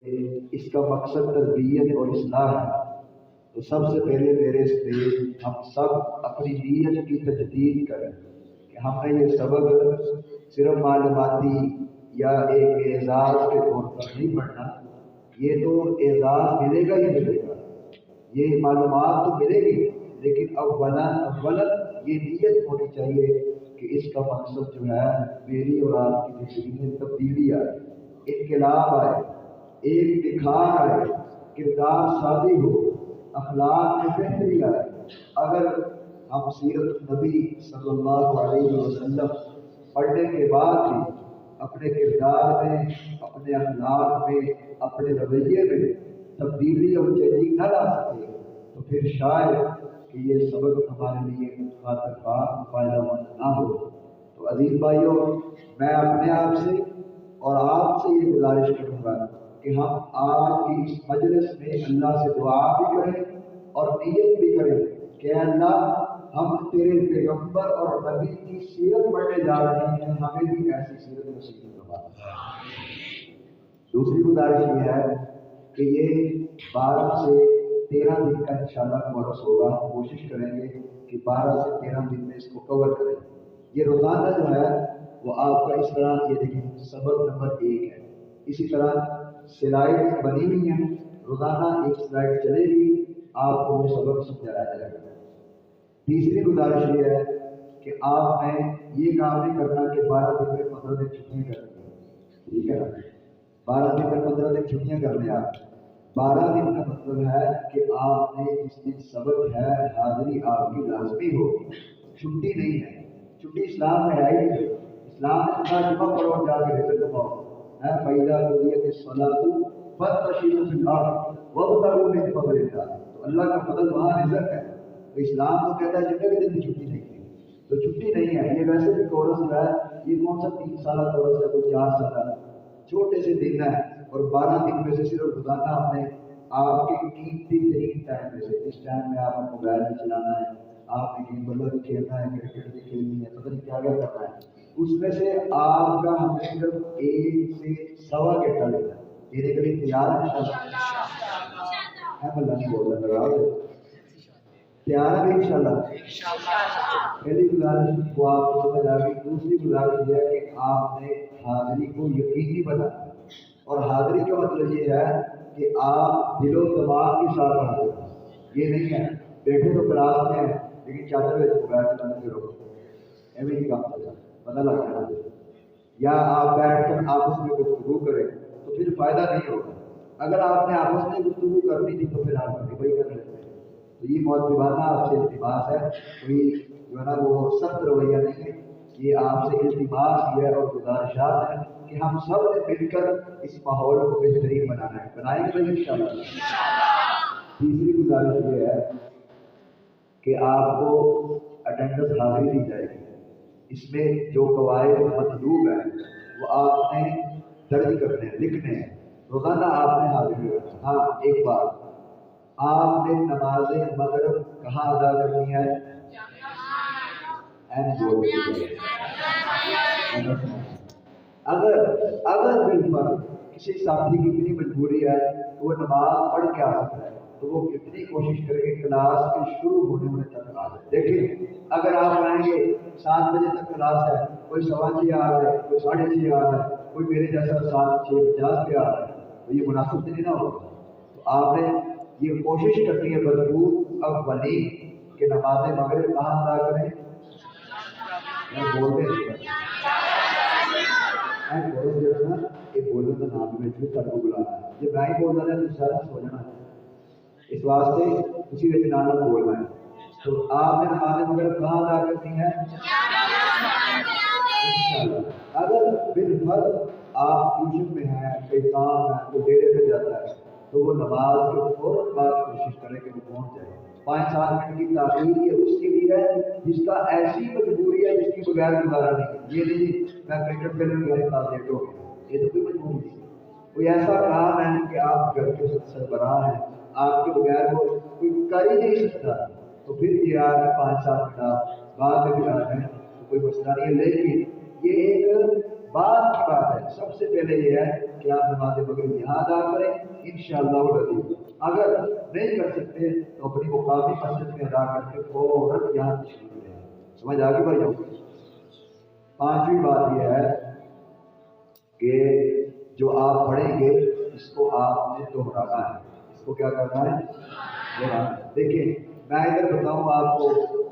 اس کا مقصد تربیت اور اصلاح ہے، تو سب سے پہلے میرے سے ہم سب اپنی نیت کی تجدید کریں کہ ہم نے یہ سبق صرف معلوماتی یا ایک اعزاز کے طور پر نہیں پڑھنا، یہ تو اعزاز ملے گا ہی ملے گا، یہ معلومات تو ملے گی، لیکن اولا یہ نیت ہونی چاہیے کہ اس کا مقصد جو ہے میری اور آپ کی زندگی میں تبدیلی آئے، انقلاب آئے، ایک نکھار آئے، کردار شادی ہو، اخلاق میں بہتری آئے۔ اگر ہم سیرت النبی صلی اللہ علیہ وسلم پڑھنے کے بعد بھی اپنے کردار میں، اپنے اخلاق میں، اپنے رویے میں تبدیلی اور چینجنگ نہ لا سکے تو پھر شاید کہ یہ سبق ہمارے لیے خاطر خواہ فائدہ مند نہ ہو۔ تو عزیز بھائیوں، میں اپنے آپ سے اور آپ سے یہ گزارش کروں گا کہ ہم آج کی اس مجلس میں اللہ سے دعا بھی کریں اور نیت بھی کریں کہ اللہ ہم تیرے پیغمبر اور نبی کی سیرت پڑھنے جا رہے ہیں، ہمیں بھی ایسی سیرت نصیب فرما۔ دوسری گزارش یہ ہے کہ یہ 12 سے 13 دن کا انشاءاللہ کورس ہوگا، ہم کوشش کریں گے کہ 12 سے 13 دن میں اس کو کور کریں۔ یہ روزانہ جو ہے وہ آپ کا اس طرح، یہ دیکھیں سبق نمبر 1 ہے، اسی طرح سلائڈ بنی ہوئی ہیں، روزانہ ایک سلائڈ چلے گی، آپ کو وہ سبق سمجھایا جائے گا۔ تیسری گزارش یہ ہے کہ آپ نے یہ کام نہیں کرنا کہ 12 دن میں 15 دن چھٹیاں کرنی ہیں، ٹھیک ہے نا؟ 12 دن میں 15 دن چھٹیاں کرنے آپ 12 دن کا مطلب ہے کہ آپ نے اس دن سبق ہے، حاضری آپ کی لازمی ہوگی، چھٹی نہیں ہے۔ چھٹی اسلام میں ہے ہی نہیں، اسلام میں کہا جمعہ پڑھو جا کے رزق کماؤ ہے، فَإِذَا قُضِيَتِ الصَّلَاةُ فَانتَشِرُوا فِي الْأَرْضِ وَابْتَغُوا مِن فَضْلِ اللَّهِ۔ تو اللہ کا فضل وہاں رزق ہے، تو اسلام تو کہتا ہے جمعے کے دن بھی چھٹی نہیں ہے، تو چھٹی نہیں ہے۔ یہ ویسے بھی کورس جو ہے یہ کون سا 3 سالہ کورس ہے، کوئی 4 سالہ، چھوٹے سے دن ہے، اور 12 دن میں سے صرف روزانہ آپ نے آپ کے قیمتی ترین ٹائم میں سے، جس ٹائم میں آپ کو موبائل بھی چلانا ہے، آپ نے گیم بلر بھی کھیلنا ہے، کرکٹ بھی کھیلنی ہے، پتہ نہیں کیا کیا کرنا ہے، اس میں سے آپ کا ہمیں صرف 1 سے سوا گھنٹہ لینا ہے۔ میرے کے لیے تیار ہے اللہ نہیں بول رہا تیار ہے انشاءاللہ۔ پہلی گزارش وہ آپ کو سمجھ آ گئی۔ دوسری گزارش یہ ہے کہ آپ نے حاضری کو یقینی بنانا ہے، اور حاضری کا مطلب یہ ہے کہ آپ دل و دماغ کے ساتھ حاضر ہیں۔ یہ نہیں ہے بیٹھے تو کلاس میں ہیں لیکن چادر میں موبائل چلانے کے روک ایویں نہیں کام چلتا، پتہ لگ جانا۔ یا آپ بیٹھ کر آپس میں گفتگو کریں تو پھر فائدہ نہیں ہوگا۔ اگر آپ نے آپس میں گفتگو کرنی تھی تو پھر آپ وہی کر لیتے ہیں۔ تو یہ معتبانہ آپ سے التماس ہے، کوئی جو ہے نا وہ سخت رویہ نہیں ہے، یہ آپ سے التماس ہے اور گزارشات ہیں کہ ہم سب نے مل کر اس ماحول کو بہترین بنانا ہے۔ بنائیں گے انشاءاللہ۔ تیسری گزارش یہ ہے کہ آپ کو اٹینڈنس حاضری دی جائے گی، اس میں جو قواعد مطلوب ہیں وہ آپ نے درج کرنے ہیں، لکھنے ہیں، روزانہ آپ نے حاضری کرنی ہے۔ ہاں ایک بات، آپ نے نماز مغرب کہاں ادا کرنی ہے؟ اگر بالفرض کسی ساتھی کی اتنی مجبوری ہے تو وہ نماز پڑھ کے آ سکتا ہے تو وہ کتنی کوشش کرے کہ کلاس کے شروع ہونے تک آ جائے۔ دیکھیں اگر آپ آئیں گے 7 بجے تک کلاس ہے، کوئی 6:15 آ رہا ہے، کوئی 6:30 آ رہا ہے، کوئی میرے جیسا 6:50 پہ آ رہا ہے، تو یہ مناسب نہیں نہ ہوگا۔ تو آپ نے یہ کوشش کرنی ہے بھرپور اولین کہ نماز مغرب کہاں ادا کریں؟ بولتے بولنے کا نام میں سب کو بلانا ہے، جب میں ہی بولنا ہے تو سارا سو جانا ہے، اس واسطے اسی وجہ نام بولنا ہے۔ تو آپ نے نماز مغرب کہاں ادا کرنی ہے؟ اگر بالفرض آپ ٹیوشن میں ہیں، کوئی کام ہے، کوئی ڈیرے پہ جاتا ہے تو وہ نماز کے فوراً بعد کوشش کرے کہ وہ پہنچ جائے۔ 5-7 منٹ کی تاخیر یہ اس کے لیے ہے جس کا ایسی مجبوری ہے جس کی بغیر گزارا نہیں۔ یہ نہیں میں کرکٹ کھیلنے گیا تھا لیٹ ہو گیا، یہ تو کوئی مجبوری نہیں۔ کوئی ایسا کام ہے کہ آپ گھر کے سربراہ ہیں، آپ کے بغیر وہ کوئی کر ہی نہیں سکتا، تو پھر یہ آج 5-7 منٹ بعد میں بھی آ جائیں تو کوئی مسئلہ نہیں ہے۔ لیکن یہ ایک بعد کی بات ہے، سب سے پہلے یہ ہے کہ آپ نماز مغرب یہاں ادا کریں انشاءاللہ العزیز۔ اگر نہیں کر سکتے تو اپنی مقامی مسجد میں ادا کر کے فوراً یہاں تشریف لیں۔ سمجھ آ گئی بھائیوں؟ پانچویں بات یہ ہے کہ جو آپ پڑھیں گے اس کو آپ نے دہرانا ہے۔ اس کو کیا کرنا ہے؟ دہرانا ہے۔ دیکھیں میں ادھر بتاؤں آپ کو،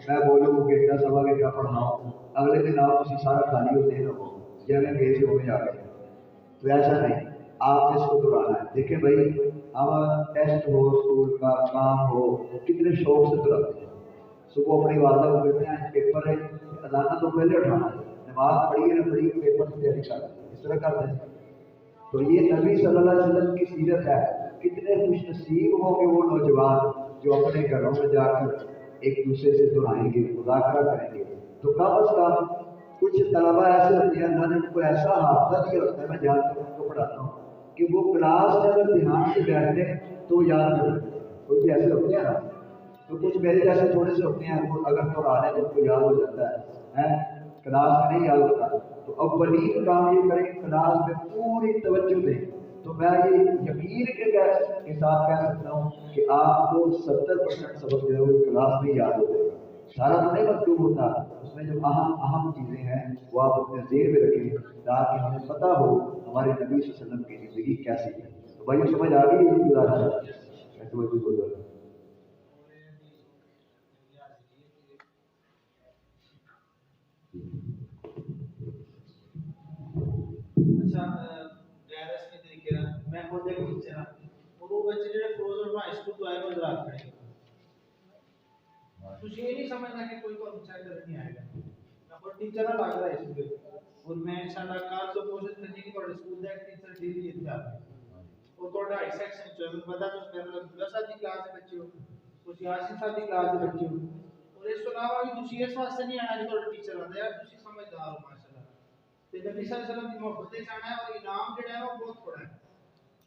میں بولوں گھنٹہ سوا گھنٹہ پڑھاؤں، اگلے دن آپ اسی سارا خالی ہوتے ہیں لوگوں جب میں گئے ہو جا کے، تو ایسا نہیں، آپ نے اس کو دہرانا ہے۔ دیکھیں بھائی، ہم ٹیسٹ ہو، اسکول کا کام ہو، کتنے شوق سے دہراتے ہیں۔ صبح اپنی والدہ کو کہتے ہیں پیپر ہے، اذان تو پہلے اٹھانا ہے، نماز پڑھیے نہ پڑھیے پیپر کی تیاری کر اس طرح کرتے ہیں۔ تو یہ نبی صلی اللہ علیہ وسلم کی سیرت ہے۔ کتنے خوش نصیب ہوں گے وہ نوجوان جو اپنے گھروں میں جا کر ایک دوسرے سے دہرائیں گے، مذاکرہ کریں گے۔ تو کم از کم کچھ طلبا ایسے ہوتے ہیں، اللہ نے ان کو ایسا حافظہ دیا ہوتا ہے، میں جانتا ہوں ان کو پڑھاتا ہوں کہ وہ کلاس میں اگر دھیان سے بیٹھتے ہیں تو یاد کر لیتے ہیں۔ کوئی ایسے ہوتے ہیں نا، تو کچھ میرے جیسے تھوڑے سے ہوتے ہیں، وہ اگر تو آ رہے ہیں تو ان کو یاد ہو جاتا ہے، کلاس میں نہیں یاد ہوتا۔ تو اولین کام یہ کریں کلاس میں پوری توجہ دیں۔ تو میں یہ یقین کے ساتھ کہہ سکتا ہوں کہ آپ کو 70% سبق جو ہے وہ کلاس میں یاد ہو جائے گا۔ سارا تو نہیں مطلوب ہوتا، اس میں جو اہم چیزیں ہیں وہ آپ اپنے ذہن میں رکھیں تاکہ ہمیں پتہ ہو ہمارے نبی صلی اللہ علیہ وسلم کی زندگی کیسی ہے۔ تو بھائی سمجھ آ گئی؟ یہ گزارش ہے۔ اچھا غیر رسمی طریقے نال میں خود ایک ٹیچر ہاں، اور وہ بچے جڑے فروزن ہائی سکول تو آئے وہ حضرات کھڑے تجھے یہ نہیں سمجھنا کہ کوئی کو چیک کر نہیں آئے گا، میں خود ٹیچر ہاں لگ رہا ہے اس پہ، اور میں انشاءاللہ کل تو کوشش کرنی کہ تھوڑے سکول دا ٹیچر ڈیلی اتنے آئے اور تھوڑا ہائی سیکشن چ پتا تو میرے لگ 10 سال کی کلاس کے بچے ہو، کچھ 80 سال کی کلاس کے بچے ہو، اور اس کے علاوہ بھی تجھے اس واسطے نہیں آنا کہ تھوڑا ٹیچر آتا ہے، تجھے سمجھدار ہو ماشاءاللہ، تے نبی صلی اللہ علیہ وسلم کی محبت جانا ہے، اور انعام جڑا ہے وہ بہت تھوڑا ہے،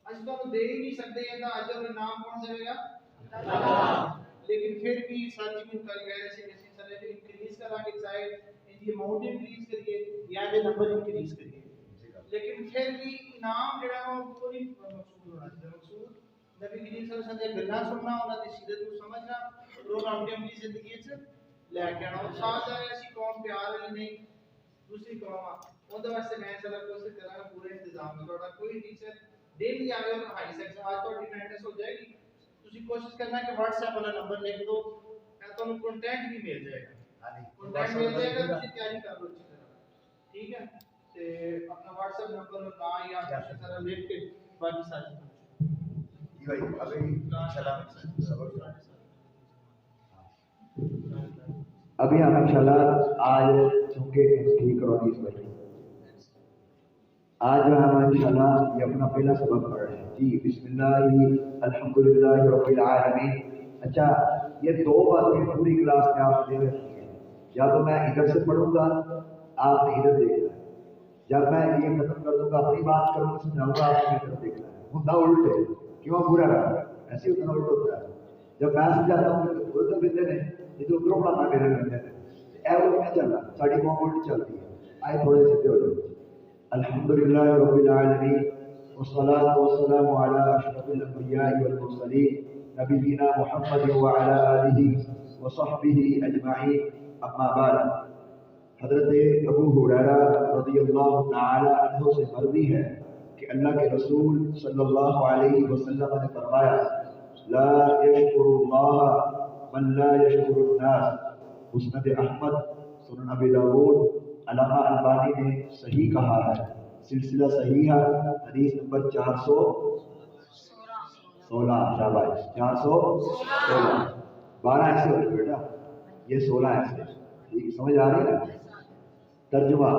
اج تو دے ہی نہیں سکتے یہ اجر اور انعام کون دے گا؟ اللہ۔ لیکن پھر بھی ساتھی بھی کل کہہ رہے تھے کہ سارے جو انکریز کرا کے چاہے ان کی اماؤنٹ انکریز کریے یا دے نمبر انکریز کریے، لیکن پھر بھی انعام جڑا ہے وہ پوری مقصود ہونا چاہیے۔ مقصود نبی کریم صلی اللہ علیہ وسلم کی گلاں سننا، انہاں دی سیرت کو سمجھنا، اور انہاں نے اپنی زندگی وچ لے کے آنا۔ اور ساتھ ہے ایسی قوم پیار والی نہیں، دوسری قوم اون واسطے میں چلا کوشش کراں گا پورے انتظام میں تھوڑا کوئی ٹیچر ڈیلی آئے اور ہائی سیکشن آج تو اٹینڈنس ہو جائے گی، تسی کوشش کرنا کہ واٹس ایپ والا نمبر لکھ دو، تو کانٹیکٹ بھی مل جائے گا، کانٹیکٹ مل جائے گا، تسی تیاری کر لو اچھی طرح، ٹھیک ہے؟ تے اپنا واٹس ایپ نمبر اور نام یا اچھی طرح لکھ کے باقی ساتھ جی بھائی ابھی ابھی ہم انشاءاللہ آج چونکہ ٹھیک کرو اس بھائی آج جو ہم انشاءاللہ یہ اپنا پہلا سبق پڑھ رہے ہیں جی بسم اللہ الحمدللہ رب العالمین۔ اچھا یہ دو باتیں پوری کلاس میں آپ دے رکھی ہیں، یا تو میں ادھر سے پڑھوں گا آپ نے ادھر دیکھنا ہے، جب میں یہ ختم کر دوں گا اپنی بات کروں گا سمجھاؤں گا آپ نے ادھر دیکھنا ہے، ہوتا الٹ ہے کیوں برا رہا ایسے اتنا الٹ ہوتا ہے، جب میں سمجھاتا ہوں کہ ادھر بندے نے یہ تو ادھر پڑھانا میرے بندے نے ایوریج میں چل رہا ساری قوم الٹ چلتی ہے، آئے تھوڑے سیدھے ہو جاؤ۔ الحمدللہ رب العالمین والصلاة والسلام على أشرف الأنبياء والمرسلين نبينا محمد وعلى آله وصحبه أجمعين أما بعد۔ حضرت ابو ہریرہ رضی اللہ تعالی عنہ سے مروی ہے کہ اللہ کے رسول صلی اللہ علیہ وسلم نے فرمایا لا يشکر اللہ من لا يشکر الناس، مسند احمد، سنن ابی داؤد، علامہ البانی نے صحیح کہا ہے، سلسلہ صحیح ہے، حدیث نمبر 416، شاباش 416، 12 ایسے ہوتے بیٹا، یہ 16 ایسے، ٹھیک سمجھ آ رہی ہے؟ ترجمہ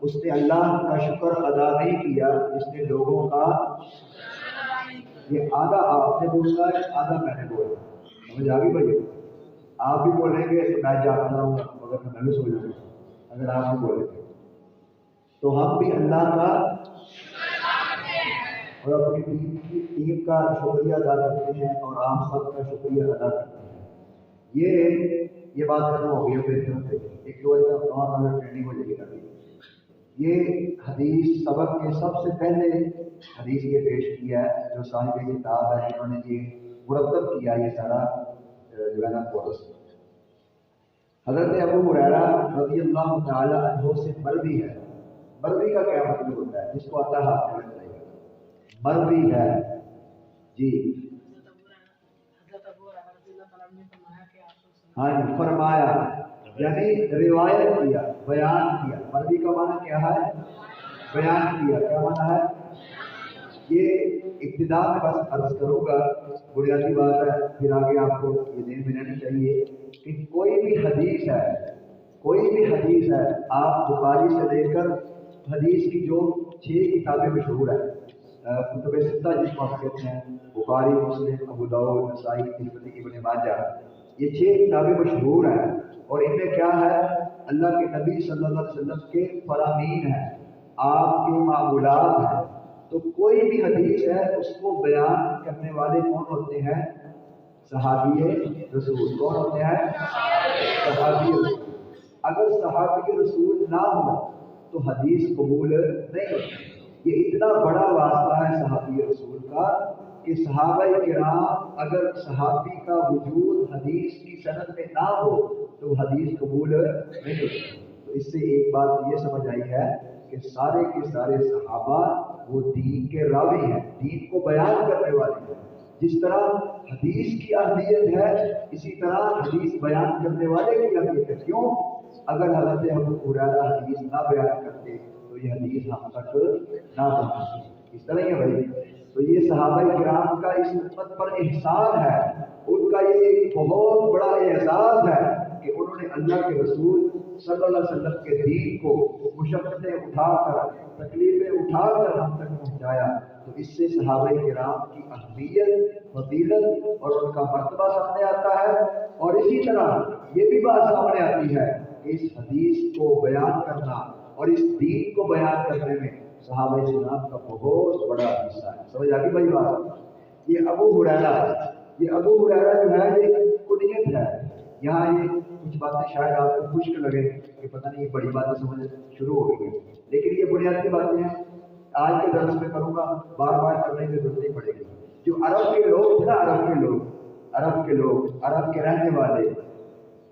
اس نے اللہ کا شکر ادا نہیں کیا، اس نے لوگوں کا، یہ آدھا آپ نے بولنا ہے آدھا میں نے بولنا، سمجھ آ گئی بھائی؟ آپ بھی بولیں گے میں جانتا ہوں مگر میں بھی سو جاؤں گا اگر آپ بھی بولیں گے، تو ہم بھی اللہ کا اور اپنی ٹیم کا شکریہ ادا کرتے ہیں اور آپ سب کا شکریہ ادا کرتے ہیں۔ یہ بات ختم ہو گئی ہے، پھر ایک دو بجے کا ٹریننگ ہو جائے گی ابھی، یہ حدیث سبق کے سب سے پہلے حدیث یہ پیش کیا ہے جو صاحب کتاب ہے، انہوں نے یہ مرتب کیا یہ سارا جو ہے نا کورس۔ حضرت ابو ہریرہ رضی اللہ تعالی عنہ سے مروی ہے۔ مروی کا کیا مطلب ہوتا ہے؟ جس کو آتا ہے آپ کرنا چاہیے، مروی ہے جی ہاں جی، فرمایا یعنی روایت کیا، بیان کیا۔ مروی کا معنی کیا ہے؟ بیان کیا۔ کیا معنی ہے؟ یہ ابتدا میں بس عرض کروں گا، بنیادی بات ہے، پھر آگے آپ کو یہ ذہن میں رہنی چاہیے کہ کوئی بھی حدیث ہے، کوئی بھی حدیث ہے، آپ بخاری سے لے کر حدیث کی جو 6 کتابیں مشہور ہیں، کتب ستہ جس کو ہم کہتے ہیں، بخاری، مسلم، ابو داؤد، نسائی، ترمذی، ابن ماجہ، یہ 6 کتابیں مشہور ہیں، اور ان میں کیا ہے؟ اللہ کے نبی صلی اللہ علیہ وسلم کے فرامین ہیں، آپ کے معمولات ہیں۔ تو کوئی بھی حدیث ہے اس کو بیان کرنے والے کون ہوتے ہیں؟ صحابی رسول۔ کون ہوتے ہیں؟ صحابی رسول۔ اگر صحابی رسول نہ ہو تو حدیث قبول نہیں ہوتی۔ یہ اتنا بڑا واسطہ ہے صحابی رسول کا کہ صحابہ کرام اگر صحابی کا وجود حدیث کی سند میں نہ ہو تو حدیث قبول نہیں ہوتی۔ تو اس سے ایک بات یہ سمجھ آئی ہے کہ سارے کے سارے صحابہ وہ دین کے راوی ہیں، دین کو بیان کرنے والے ہیں۔ جس طرح حدیث کی اہمیت ہے، اسی طرح حدیث بیان کرنے والے کی اہمیت ہے۔ کیوں؟ اگر حضرت ابو ہریرہ حدیث نہ بیان کرتے تو یہ حدیث ہم تک نہ پہنچتی۔ اس طرح ہی ہے بھائی، تو یہ صحابہ کرام کا اس امت پر احسان ہے، ان کا یہ ایک بہت بڑا اعزاز ہے کہ انہوں نے اللہ کے رسول صلی اللہ علیہ وسلم کے دین کو مشقتیں اٹھا کر، تکلیفیں اٹھا کر ہم تک پہنچایا۔ تو اس سے صحابہ کرام کی اہمیت، فضیلت اور ان کا مرتبہ سامنے آتا ہے، اور اسی طرح یہ بھی بات سامنے آتی ہے کہ اس حدیث کو بیان کرنا اور اس دین کو بیان کرنے میں صحابہ کرام کا بہت بڑا حصہ ہے۔ سمجھ آ گئی بھائی بات؟ یہ ابو ہریرہ جو ہے یہ کنیت ہے۔ یہاں یہ کچھ باتیں شاید آپ کو خشک لگے کہ پتہ نہیں یہ بڑی باتیں سمجھ شروع ہو گئی ہیں، لیکن یہ بنیادی باتیں ہیں، آج کے درس میں کروں گا، بار بار کرنے کی ضرورت نہیں پڑے گی۔ جو عرب کے لوگ تھے نا، عرب کے رہنے والے،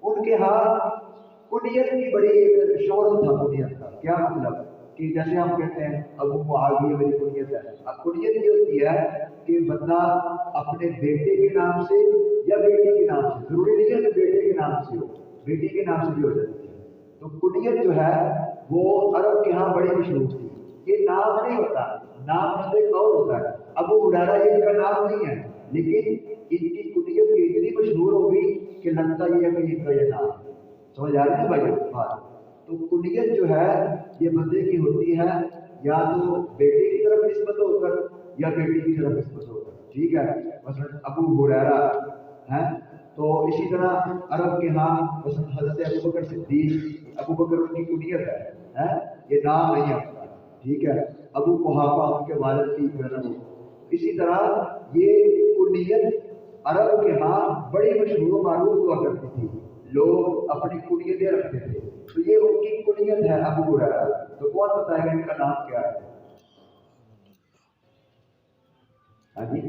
ان کے ہاں کنیت کی بڑی ایک شہرت تھا کنیت کا۔ کیا مطلب؟ کہ جیسے ہم کہتے ہیں ابو معاویہ میری کنیت ہے۔ اب کنیت یہ ہوتی ہے کہ بندہ اپنے بیٹے کے نام سے یا بیٹی کے نام سے، ضروری نہیں ہے کہ بیٹے کے نام سے ہو، بیٹی کے نام سے بھی ہو جاتی ہے۔ تو کنیت جو ہے وہ عرب کے ہاں بڑی مشہور تھی۔ یہ نام نہیں ہوتا، نام بندے کا اور ہوتا ہے۔ ابو ہریرہ یہ ان کا نام نہیں ہے، لیکن ان کی کنیت اتنی مشہور ہو گئی کہ لگتا یہ ہے کہ ان کا یہ نام ہے۔ سمجھ آ رہی ہے بھائی بات؟ تو کنیت جو ہے یہ بندے کی ہوتی ہے یا تو بیٹے کی طرف نسبت ہو کر یا بیٹی کی طرف نسبت ہو کر، ٹھیک ہے؟ مثلا ابو ہریرہ ہے، تو اسی طرح عرب کے ہاں مثلا حضرت ابو بکر صدیق، ابو بکر ان کی کنیت ہے، یہ نام نہیں ہے ان کا، ٹھیک ہے؟ ابو قحافہ ان کے والد کی جنم۔ اسی طرح یہ کنیت عرب کے ہاں بڑی مشہور و معروف ہوا کرتی تھی، لوگ اپنی کنیتیں رکھتے تھے۔ تو یہ ان کی کنیت ہے ابو ہریرہ۔ تو کون بتائے گا ان کا نام کیا ہے؟ ہاں جی،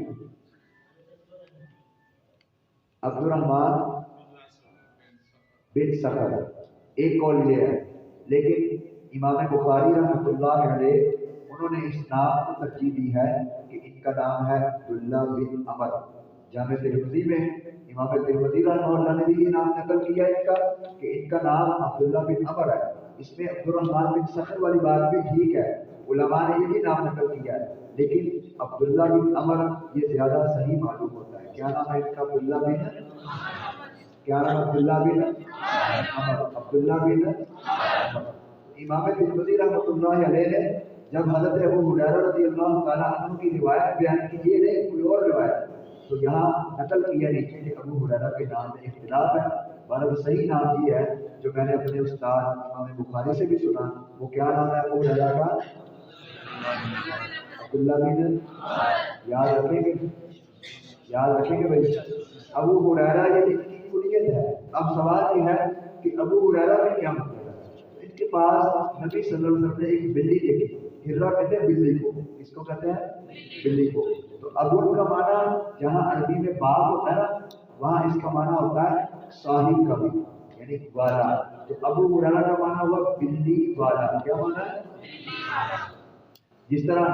عبد الرحمن بن صخر ایک قول یہ ہے، لیکن امام بخاری رحمۃ اللہ علیہ انہوں نے اس نام کو ترجیح دی ہے کہ ان کا نام ہے عبداللہ بن عمر۔ جامع ترمذی میں امام ترمذی رحمہ اللہ نے بھی یہ نام نقل کیا ان کا کہ ان کا نام عبداللہ بن عمر ہے۔ اس میں عبد الرحمن بن صخر والی بات بھی ٹھیک ہے، علماء نے یہ بھی نام نقل کیا ہے، لیکن عبداللہ بن عمر یہ زیادہ صحیح معلوم ہوتا ہے۔ کیا نام ہے ان کا؟ عبداللہ بن عمر۔ امام ترمذی رحمۃ اللہ علیہ نے جب حضرت ابو ہریرہ رضی اللہ تعالیٰ عنہ کی روایت بیان کی، یہ نہیں کوئی اور روایت، تو یہاں نقل کیا نیچے کہ ابو ہریرہ کے نام میں اختلاف ہے۔ بہرحال صحیح نام یہ ہے جو میں نے اپنے استاد امام بخاری سے بھی سنا، وہ کیا نام ہے ابو ہریرہ کا؟ عبداللہ بن، یاد رکھیں گے بھائی، ابو ہریرہ یہ ان کی کنیت ہے۔ اب سوال یہ ہے کہ ابو ہریرہ میں کیا مطلب ہے؟ ان کے پاس نبی صلی اللہ علیہ وسلم نے ایک بلی دیکھی. ہررا کہتے ہیں بلی کو. اس کو کہتے ہیں بلی کو. تو ابو کا معنی جہاں عربی میں باغ ہوتا ہے نا وہاں اس کا معنی ہوتا ہے صاحب کا بھی یعنی والا. تو ابو ہریرہ کا معنی ہوا بلی والا. کیا معنی ہے؟ جس طرح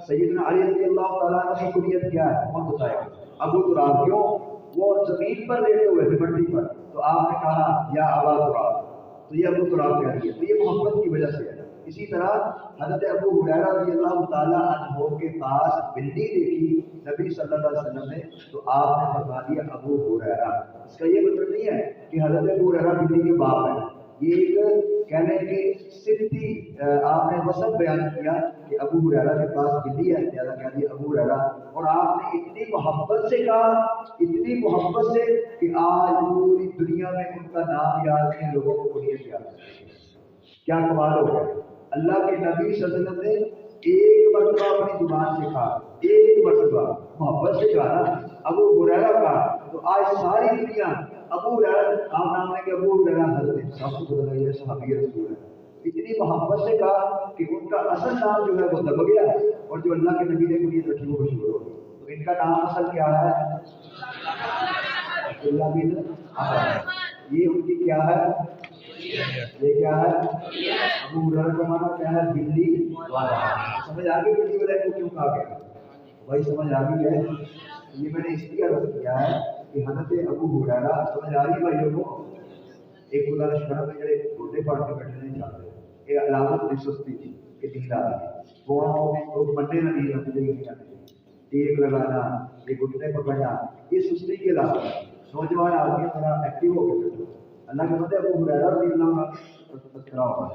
سیدنا علی رضی اللہ تعالیٰ عنہ کی کنیت کیا ہے کون بتائے گا؟ ابو تراب. کیوں؟ وہ زمین پر لیٹے ہوئے تھے مٹی پر تو آپ نے کہا یا ابا تراب تو یہ ابو تراب کہہ رہی ہے. تو یہ محبت کی وجہ سے ہے. اسی طرح حضرت ابو ہریرہ رضی اللہ تعالیٰ عنہ کے پاس بلی دیکھی نبی صلی اللہ علیہ وسلم نے تو آپ نے فرما دیا ابو ہریرہ. اس کا یہ مطلب نہیں ہے کہ حضرت ابو ہریرہ بلی کے باپ ہیں. یہ ایک کہنے کی صفتی آپ نے وصف بیان کیا کہ ابو ہریرہ کے پاس بلی ہے لہٰذا کہہ دیا ابو ہریرہ. اور آپ نے اتنی محبت سے کہا اتنی محبت سے کہ آج پوری دنیا میں ان کا نام یاد نہیں لوگوں کو کنیت یاد ہے. کیا کمال ہو گیا. اللہ کے نبی صلی اللہ علیہ وسلم نے ایک مرتبہ اپنی زبان سے کہا ایک مرتبہ محبت سے کہا نا ابو ہریرہ کہا تو آج ساری دنیا ابو ہریرہ آپ نام ہے کہ ابو ہریرہ حضرت سب کو بدل گئی ہے صحابی رسول ہے. اتنی محبت سے کہا کہ ان کا اصل نام جو ہے وہ دب گیا اور جو اللہ کے نبی نے کنیت رکھی وہ مشہور ہو گئی. تو ان کا نام اصل کیا ہے؟ عبداللہ بن عمر. یہ ان کی کیا ہے؟ یہ کیا ہے؟ ابو ہریرہ کا معنی کیا ہے؟ بلی والا. سمجھ آ گئی بلی والے کو کیوں کہا گیا بھائی؟ سمجھ آ گئی ہے. یہ میں نے اس لیے عرض کیا ہے کہ حضرت ابو ہریرہ سمجھ آ رہی بھائیوں کو ایک خدا شرم میں جڑے گھوڑے پاڑ کے بیٹھنے نہیں چاہتے یہ علامت نہیں سستی تھی کہ دین آ رہی وہ منڈے میں نہیں رکھتے نہیں آتے. ٹیپ لگانا یہ گھٹنے پکڑنا یہ سستی کی علامت ہے. نوجوان آدمی ذرا ایکٹیو ہو کے بیٹھو. اللہ کے مطلب ابو ہریرہ رضی اللہ عنہ تذکرہ ہوگا.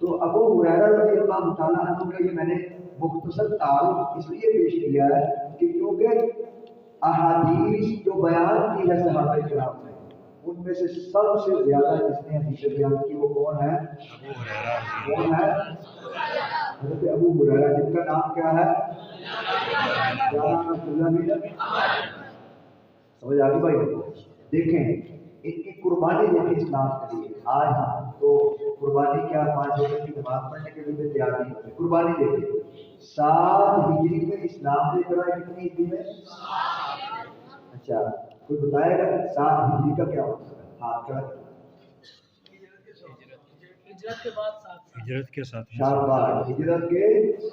تو ابو ہریرہ رضی اللہ تعالیٰ عنہ کا یہ میں نے مختصر تعارف اس لیے پیش کیا ہے کہ کیونکہ احادیث جو بیان کی ہے صحابہ کرام نے ان میں سے سب سے زیادہ جس نے حدیث بیان کی وہ کون ہے؟ کون ہے؟ حضرت ابو ہریرہ جن کا نام کیا ہے؟ عبداللہ بن عمر. سمجھ آ گئی بھائی؟ دیکھیں ان کی قربانی دیکھیں اسلام کے لیے. آج ہم تو قربانی کیا 5 وقت کی نماز پڑھنے کے لیے تیار نہیں ہوتے. قربانی دیکھیں 7 ہجری میں اسلام لے کر آئے. کتنی ہجری میں؟ اچھا کوئی بتائے گا 7 ہجری کا کیا مطلب ہے؟ ہاتھ کھڑا ہجرت کے ساتھ شاباش. ہجرت کے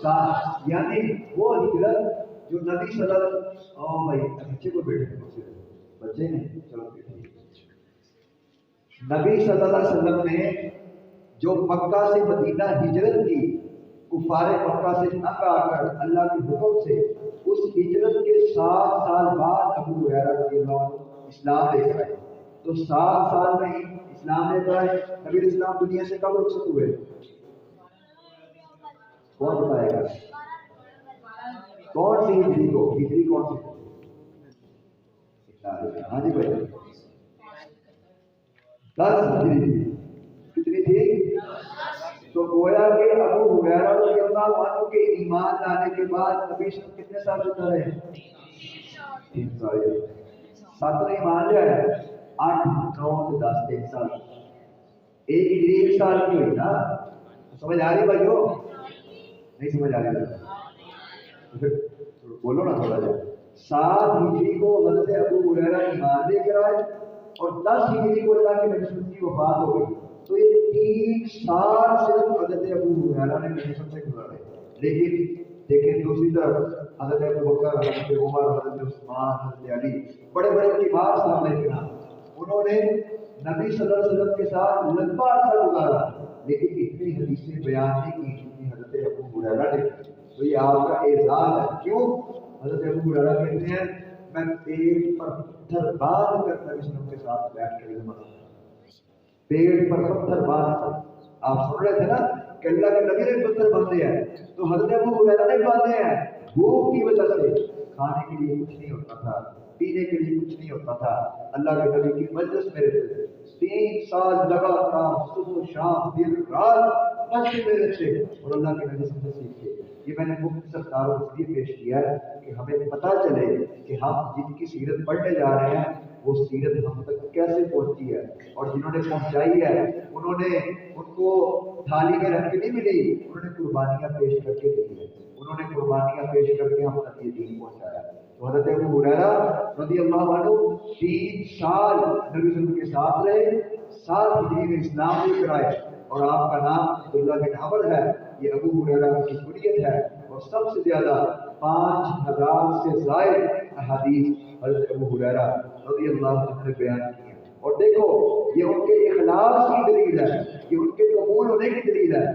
ساتھ یعنی وہ ہجرت جو نبی صلی اللہ علیہ وسلم او بھائی بچے کو بیٹھے بچے نہیں چلو نبی صلی اللہ علیہ وسلم نے جو مکہ سے مدینہ ہجرت کی کفار مکہ سے تنگ آ کر اللہ کے حکم سے اس ہجرت کے 7 سال بعد ابو ہریرہ رضی اللہ عنہ اسلام لے کر آئے. تو 7 سال میں اسلام لے کر آئے. نبی اسلام دنیا سے کب رخصت ہوئے؟ کون بتائے گا؟ کون سی ہجری کو؟ ہجری کون سی؟ ہاں جی بھائی 10 ہجری. کتنی تھی؟ تو گویا کہ ابو ہریرہ رضی اللہ عنہ کے ایمان لانے کے بعد نبی صلی اللہ علیہ وسلم کتنے سال زندہ رہے؟ 3 سال. 7 نے ایمان لیا ہے 8 9 10 3 سال. ایک ہجری 1 سال کی ہوئی نا. سمجھ آ رہی بھائیو؟ نہیں سمجھ آ رہی؟ بولو نا تھوڑا جا. 7 ہجری کو حضرت ابو ہریرہ ایمان لے کر آئے اور 10 ہجری کو اللہ کے نبی کی وفات ہو گئی. تو یہ 3 سال صرف حضرت ابو ہریرہ نے نبی سے گزارے. لیکن دیکھیں دوسری طرف حضرت ابو بکر حضرت عمر حضرت عثمان حضرت علی بڑے بڑے کبار صحابہ کرام انہوں نے نبی صلی اللہ علیہ وسلم کے ساتھ لمبا عرصہ گزارا لیکن اتنی حدیثیں بیان نہیں کی جتنی حضرت ابو ہریرہ نے کی. تو یہ آپ کا اعزاز ہے. کیوں؟ حضرت ابو ہریرہ کہتے ہیں میں پیٹ پر پتھر باندھ کر نبی صلی اللہ علیہ وسلم کے ساتھ بیٹھ کر نماز پیٹ پر پتھر باندھ. آپ سن رہے تھے نا کہ اللہ کے نبی نے پتھر باندھے ہیں تو حضرت ابو ہریرہ نے باندھے ہیں. بھوک کی وجہ سے کھانے کے لیے کچھ نہیں ہوتا تھا پینے کے لیے کچھ نہیں ہوتا تھا. اللہ کے نبی کی مجلس میں رہتے 3 سال لگاتار صبح شام دن رات مسجد میں رہتے اور اللہ کے نبی سے سیکھتے. یہ میں نے مختصر تعارف اس لیے پیش کیا ہے کہ ہمیں پتہ چلے کہ ہم جن کی سیرت پڑھنے جا رہے ہیں وہ سیرت ہم تک کیسے پہنچی ہے، اور جنہوں نے پہنچائی ہے انہوں نے ان کو تھالی میں رکھ کے نہیں ملی، انہوں نے قربانیاں پیش کر کے دی ہے، انہوں نے قربانیاں پیش کر کے ہم تک یہ دین پہنچایا۔ تو حضرت ابو ہریرہ رضی اللہ عنہ 3 سال نبی صلی اللہ علیہ وسلم کے ساتھ رہے، 7 ہجری میں اسلام لے کر آئے، اور آپ کا نام عبداللہ بن عمر ہے، یہ ابو ہریرہ کی کنیت ہے، اور سب سے زیادہ 5000 سے زائد احادیث حضرت ابو ہریرہ رضی اللہ عنہ نے بیان کی ہیں۔ اور دیکھو یہ ان کے اخلاص کی دلیل ہے، یہ ان کے قبول ہونے کی دلیل ہے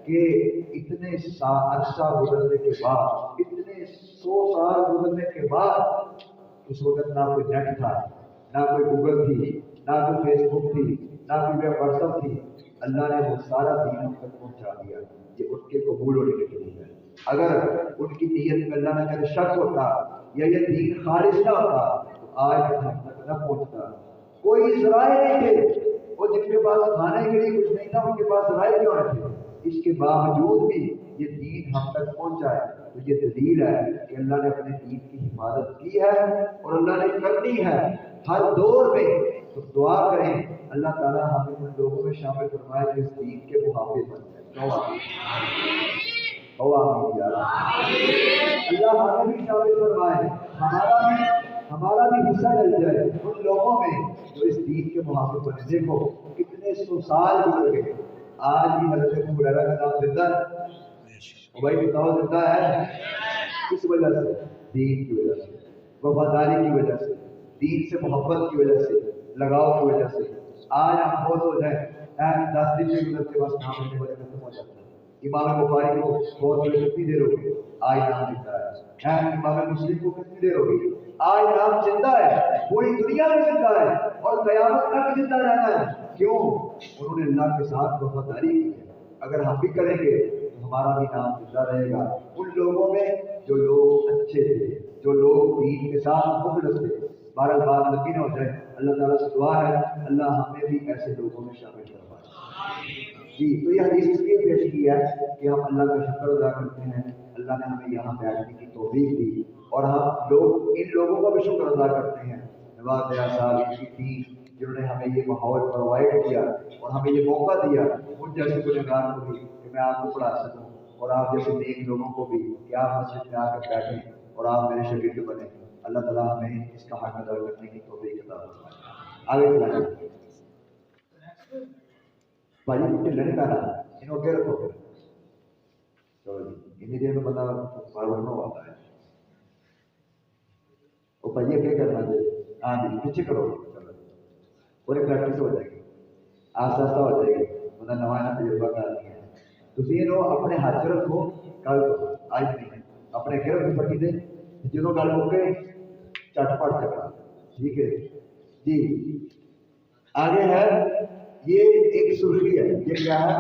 کہ اتنے عرصہ گزرنے کے بعد، اتنے 100 سال گزرنے کے بعد، اس وقت نہ کوئی نیٹ تھا، نہ کوئی گوگل تھی، نہ کوئی فیس بک تھی، نہ کوئی واٹس ایپ تھی، اللہ نے وہ سارا دین ہم تک پہنچا دیا۔ یہ ان کے قبول ہونے کی دلیل ہے۔ اگر ان کی نیت میں اللہ نہ کرے شک ہوتا یا یہ دین خالص نہ ہوتا تو آج ہم تک نہ پہنچتا۔ کوئی ذرائع نہیں تھے، وہ جن کے پاس کھانے کے لیے کچھ نہیں تھا ان کے پاس ذرائع کیوں نہ تھے، اس کے باوجود بھی یہ دین ہم تک پہنچا ہے۔ تو یہ دلیل ہے کہ اللہ نے اپنے دین کی حفاظت کی ہے اور اللہ نے کرنی ہے ہر دور میں۔ تو دعا کریں اللہ تعالیٰ ہمیں ان لوگوں میں شامل فرمائے جو اس دین کے محافظ بن جائیں۔ اللہ ہمیں بھی شامل فرمائے، ہمارا بھی حصہ ڈل جائے ان لوگوں میں جو اس دین کے محافظ بنے۔ دیکھو کتنے 100 سال گزر گئے، آج بھی حضرت ابو ہریرہ کا نام زندہ ہے۔ بھائی بتاؤ زندہ ہے کس وجہ سے؟ دین کی وجہ سے، وفاداری کی وجہ سے، دین سے محبت کی وجہ سے، لگاؤ کی وجہ سے۔ آج ہم بہت ہو جائیں 10 دن میں گزرتے بس نام لینے والے ختم ہو جاتے ہیں۔ امام بخاری کو بہت بڑے کتنی دیر ہو گئی، آج نام زندہ ہے۔ امام مسلم کو کتنی دیر ہو گئی، آج نام زندہ ہے، پوری دنیا میں زندہ ہے اور قیامت تک زندہ رہنا ہے۔ کیوں؟ انہوں نے اللہ کے ساتھ وفاداری کی ہے۔ اگر ہم بھی کریں گے تو ہمارا بھی نام زندہ رہے گا ان لوگوں میں جو لوگ اچھے تھے، جو لوگ دین کے ساتھ مخلص تھے۔ بہرحال بات یقین ہو جائے، اللہ تعالیٰ سے دعا ہے اللہ ہمیں بھی ایسے لوگوں میں شامل کروائے۔ جی تو یہ حدیث اس لیے پیش کی ہے کہ ہم اللہ کا شکر ادا کرتے ہیں، اللہ نے ہمیں یہاں بیٹھنے کی توفیق دی، اور ہم لوگ ان لوگوں کا بھی شکر ادا کرتے ہیں نواز دیا صاحب کی ٹیم جنہوں نے ہمیں یہ ماحول پرووائڈ کیا اور ہمیں یہ موقع دیا ان جیسے گنہگار کو بھی کہ میں آپ کو پڑھا سکوں، اور آپ جیسے نیک لوگوں کو بھی کہ آپ مسجد میں آ کر بیٹھیں اور آپ میرے شاگرد بنیں۔ اللہ تعالیٰ ہمیں اس کا حق ادا کرنے کی توفیق عطا فرمائے۔ آگے چلائیں بھائی ڈھلنے کا رہا انہوں کے رکھو پھر چلو جی انی دیر میں بندہ معلوم ہوتا ہے وہ بھائی کیا کرنا چاہیے۔ ہاں جی پیچھے کرو چلو اور ایک پریکٹس ہو جائے گی، آہستہ آہستہ ہو جائے گی، بندہ نواں تجربہ کر نہیں ہے۔ تھی اپنے ہاتھ رکھو گل کرو آج نہیں اپنے گرب کی پٹی دے جدو گل مکے چٹ پٹ کرنا۔ ٹھیک ہے جی آگے ہے یہ ایک سرخی ہے، یہ کیا ہے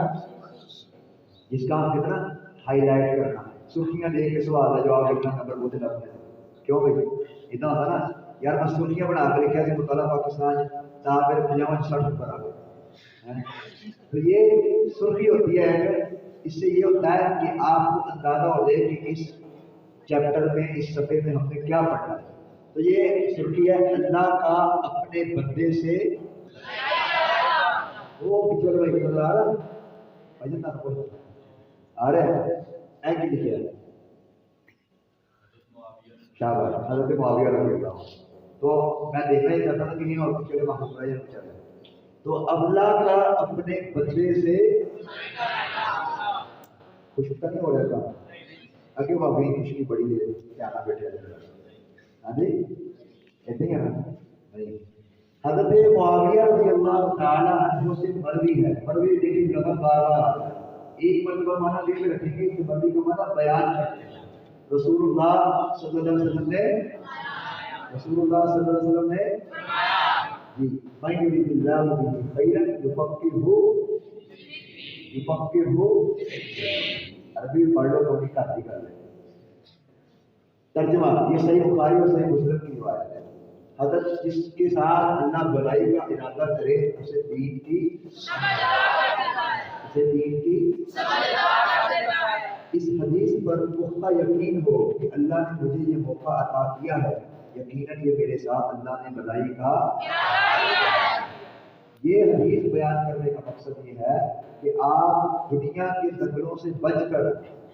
جس کا ہم کتنا ہائی لائٹ کرنا ہے۔ سرخیاں دیکھ کے سوال ہے جواب لکھنا نمبر وہ لگتے ہیں کیوں بھائی اتنا ہوتا نا یار میں سرخیاں بنا کے لکھا سی مطالعہ پاکستان تا پھر 50-60 پر آ گئے۔ تو یہ سرخی ہوتی ہے، اس سے یہ ہوتا ہے کہ آپ کو اندازہ ہو جائے کہ اس چیپٹر میں اس صفحے میں ہم نے کیا پڑھنا ہے۔ تو یہ سرخی ہے اللہ کا اپنے بندے سے وہ پچھل بھائی نظر آ رہا ہے آ رہے ہیں اے کی لکھا ہے شاباش حضرت معاویہ رضی اللہ عنہ۔ تو میں دیکھنا ہی چاہتا تھا کہ نہیں اور پچھلے محمود رہے چلے تو اللہ کا اپنے بندے سے خوش نہیں ہو رہا تھا اگے وہ بھی خوشی بڑی ہے کیا نہ بیٹھے ہاں جی ایسے ہی ہے نا نہیں۔ حضرت معاویہ رضی اللہ تعالیٰ عنہ سے مروی ہے، مروی دیکھیں لفظ بار بار ایک مرتبہ مانا دل میں رکھیں گے کہ مروی کا مانا بیان کرتے ہیں۔ رسول اللہ صلی اللہ علیہ وسلم نے جی میں یرید اللہ بہ خیرا یفقہہ عربی پڑھ لو تو نہیں کاتی کر لیں۔ ترجمہ یہ صحیح بخاری اور صحیح مسلم کی روایت ہے۔ حضرت جس کے ساتھ اللہ بھلائی کا ارادہ کرے اسے دین کی اس حدیث پر پختہ یقین ہو کہ اللہ نے مجھے یہ موقع عطا کیا ہے، یقیناً یہ میرے ساتھ اللہ نے بھلائی کا یہ حدیث بیان کرنے کا مقصد یہ ہے کہ آپ دنیا کے دنگلوں سے بچ کر،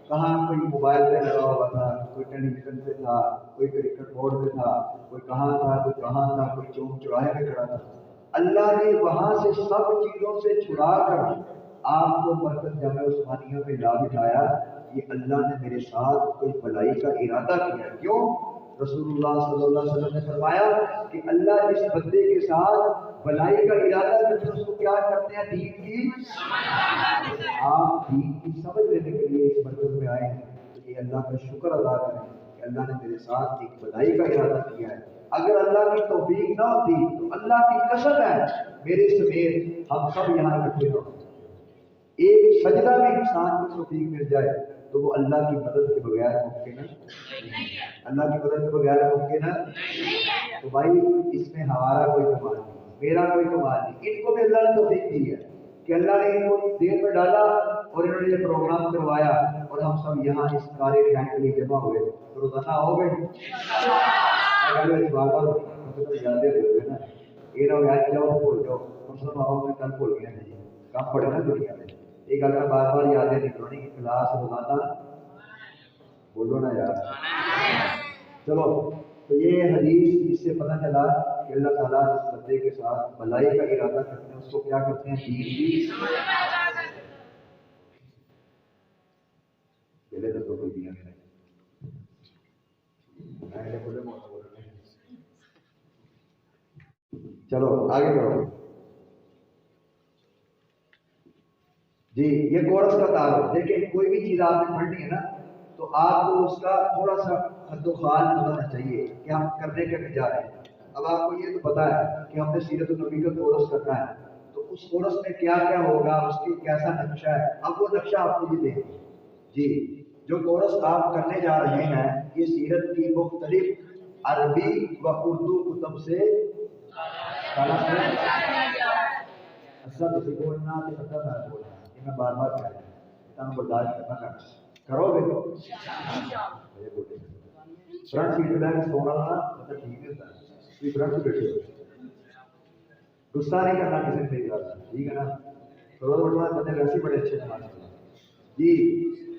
کہاں کوئی موبائل پہ لگا ہوا تھا، کوئی ٹیلی ویژن پہ تھا، کوئی کرکٹ بورڈ پہ تھا، کوئی کہاں تھا، کوئی کہاں تھا، کوئی چوک چوراہے پہ کھڑا تھا، اللہ نے وہاں سے سب چیزوں سے چھڑا کر آپ کو مرکز جامع عثمانیہ میں لا بٹھایا۔ یہ اللہ نے میرے ساتھ کوئی بھلائی کا ارادہ کیا۔ کیوں؟ رسول اللہ صلی اللہ علیہ وسلم نے فرمایا کہ اللہ جس بندے کے ساتھ بھلائی کا ارادہ کرتے ہیں اس کو کیا کرتے ہیں؟ دین کی آپ دین کی سمجھ لینے کے لیے اس مرکز میں آئے ہیں، تو یہ اللہ کا شکر ادا کریں کہ اللہ نے میرے ساتھ ایک بھلائی کا ارادہ کیا ہے۔ اگر اللہ کی توفیق نہ ہوتی تو اللہ کی قسم ہے میرے سمیت ہم سب یہاں اکٹھے نہ ہوتے۔ ایک سجدہ بھی انسان کو توفیق مل جائے تو وہ اللہ کی مدد کے بغیر ممکن ہے، اللہ کی مدد کے بغیر ممکن ہے۔ تو بھائی اس میں ہمارا کوئی کمال نہیں، میرا کوئی کمال نہیں، ان کو بھی اللہ نے توفیق دی ہے کہ اللہ نے ان کو دیر میں ڈالا اور انہوں نے یہ پروگرام کروایا اور ہم سب یہاں اس کارے ٹائم کے لیے جمع ہوئے تو روزانہ ہو گئے بار بار یادیں ہوئے نا، یہ نہ یاد جاؤ بھول جاؤ پرسوں آؤ میں کل بھول گیا نہیں کام پڑے نا دنیا میں، ایک اگر بار بار یادیں نکلونی کی کلاس روزانہ بولو نا یار۔ چلو تو یہ حدیث اس سے پتہ چلا کہ اللہ تعالیٰ اس بندے کے ساتھ بھلائی کا ارادہ کرتے ہیں، اس کو کیا کرتے ہیں؟ دین کی پہلے تو کوئی دیا نہیں۔ چلو آگے بڑھو جی۔ یہ کورس کا تعارف دیکھیں، کوئی بھی چیز آپ نے پڑھنی ہے نا تو آپ کو اس کا تھوڑا سا حد و خال ہونا چاہیے کہ ہم کرنے کے جا رہے ہیں۔ اب آپ کو یہ تو پتا ہے کہ ہم نے سیرت النبی کا کورس کرنا ہے، تو اس کورس میں کیا کیا ہوگا، اس کی کیسا نقشہ ہے، اب وہ نقشہ آپ کو بھی دیں جی۔ جو کورس آپ کرنے جا رہے ہیں یہ سیرت کی مختلف عربی و اردو کتب سے اچھا کسی کو اتنا پتا تھا بولنا کہ میں بار بار کہہ رہا ہوں، اتنا برداشت کرنا کرو گے تو فرنٹ سیٹ پہ بیٹھ کے سونا مطلب ٹھیک نہیں ہوتا ہے، فرنٹ سے بیٹھے غصہ نہیں کرنا کسی سے، ٹھیک ہے نا؟ کروڑ بٹوا بندے ویسے بڑے اچھے ہیں جی۔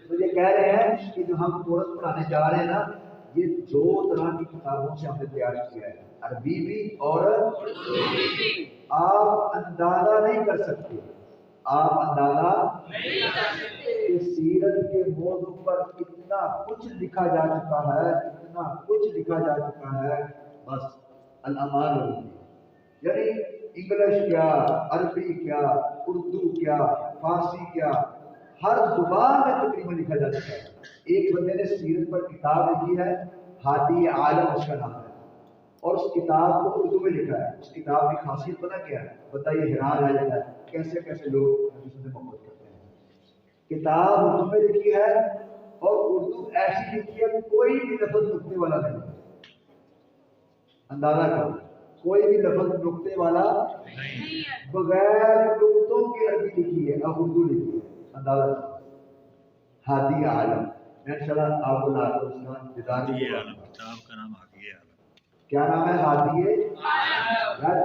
تو یہ کہہ رہے ہیں کہ جو ہم کورس پڑھانے جا رہے ہیں نا یہ دو طرح کی کتابوں سے ہم نے تیار کیا ہے، عربی بھی اور آپ اندازہ نہیں کر سکتے، آپ اندازہ کہ سیرت کے موضوع پر اتنا کچھ لکھا جا چکا ہے، اتنا کچھ لکھا جا چکا ہے، بس الامان ہوگی، یعنی انگلش کیا، عربی کیا، اردو کیا، فارسی کیا، ہر زبان میں تقریباً لکھا جا چکا ہے۔ ایک بندے نے سیرت پر کتاب لکھی ہے، ہادی عالم اس کا نام ہے، اور اس کتاب کو اردو میں لکھا ہے۔ اس کتاب کی خاصیت پتہ کیا ہے؟ بتائیے، حیران آ جاتا ہے کیسے کیسے لوگ حدیث سے محبت کرتے ہیں۔ کتاب اردو میں لکھی ہے اور اردو ایسی لکھی ہے کہ کوئی بھی لفظ نقطے والا نہیں، اندازہ کرو کوئی بھی لفظ نقطے والا بغیر نقطوں کی عربی لکھی ہے اور اردو لکھی ہے، اندازہ کرو۔ ہادی عالم، میں انشاءاللہ آپ کو لا کر اس کا دیدار کتاب کا نام ہادی عالم، کیا نام ہے؟ ہادی یار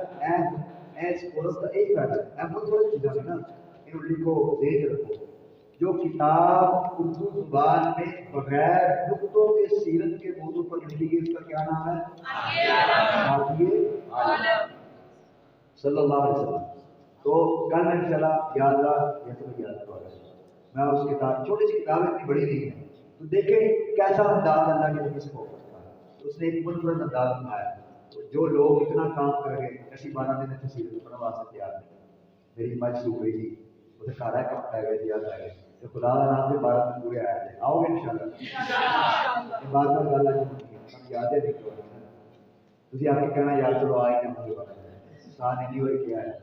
ایس کورس کا ایک فائدہ ہے، ایم بہت تھوڑی چیزیں ہیں نا، انہوں لکھو دیکھ رکھو۔ جو کتاب اردو زبان میں بغیر نقطوں کے سیرت کے موضوع پر لکھی گئی اس کا کیا نام ہے؟ ہادی عالم صلی اللہ علیہ وسلم۔ تو کل انشاءاللہ یا اللہ یہ تو یاد رکھو، میں اس کتاب چھوٹی سی کتاب اتنی بڑی نہیں ہے، تو دیکھیں کیسا انداز اللہ کے نبی سے ہو سکتا ہے، اس نے ایک منفرد انداز بنایا۔ جو لوگ اتنا کام کر گئے ایسی 12 دن تفسیر پڑھنے واسطے تیار ہیں، میری مجھ سو گئی تھی اسے سارا کام کر گئے یاد آ گئے تو خدا کا نام سے 12 دن پورے آئے تھے، آؤ گے انشاءاللہ بعد میں گل آ جائے یاد ہے نہیں کرو تھی آپ کے کہنا یار چلو آئے ہیں مجھے پتا سان نہیں ہوئی کیا ہے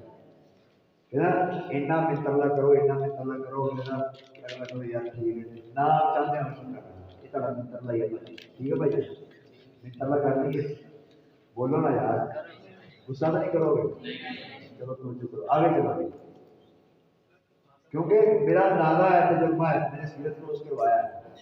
اینا مطلع کرو، اینا مطلع کرو میرا یار ٹھیک ہے نہ چاہتے ہیں ہم کرنا یہ تھوڑا مطلع ہی ہے ٹھیک ہے بھائی مطلع کر لیے بولو نا یار غصہ تو نہیں کرو گے، چلو توجہ کرو آگے چلو کیونکہ میرا اندازہ ہے تجربہ ہے، میں نے سیرت کو اس کروایا ہے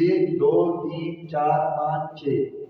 1 2 3 4 5 6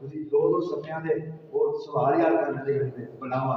ਤੁਸੀਂ 2 ਸਫਿਆਂ ਦੇ ਉਹ ਸਵਾਲ ਯਾਦ ਕਰਨ ਦੇ ਜਿਹੜੇ ਬਣਾਵਾ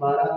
12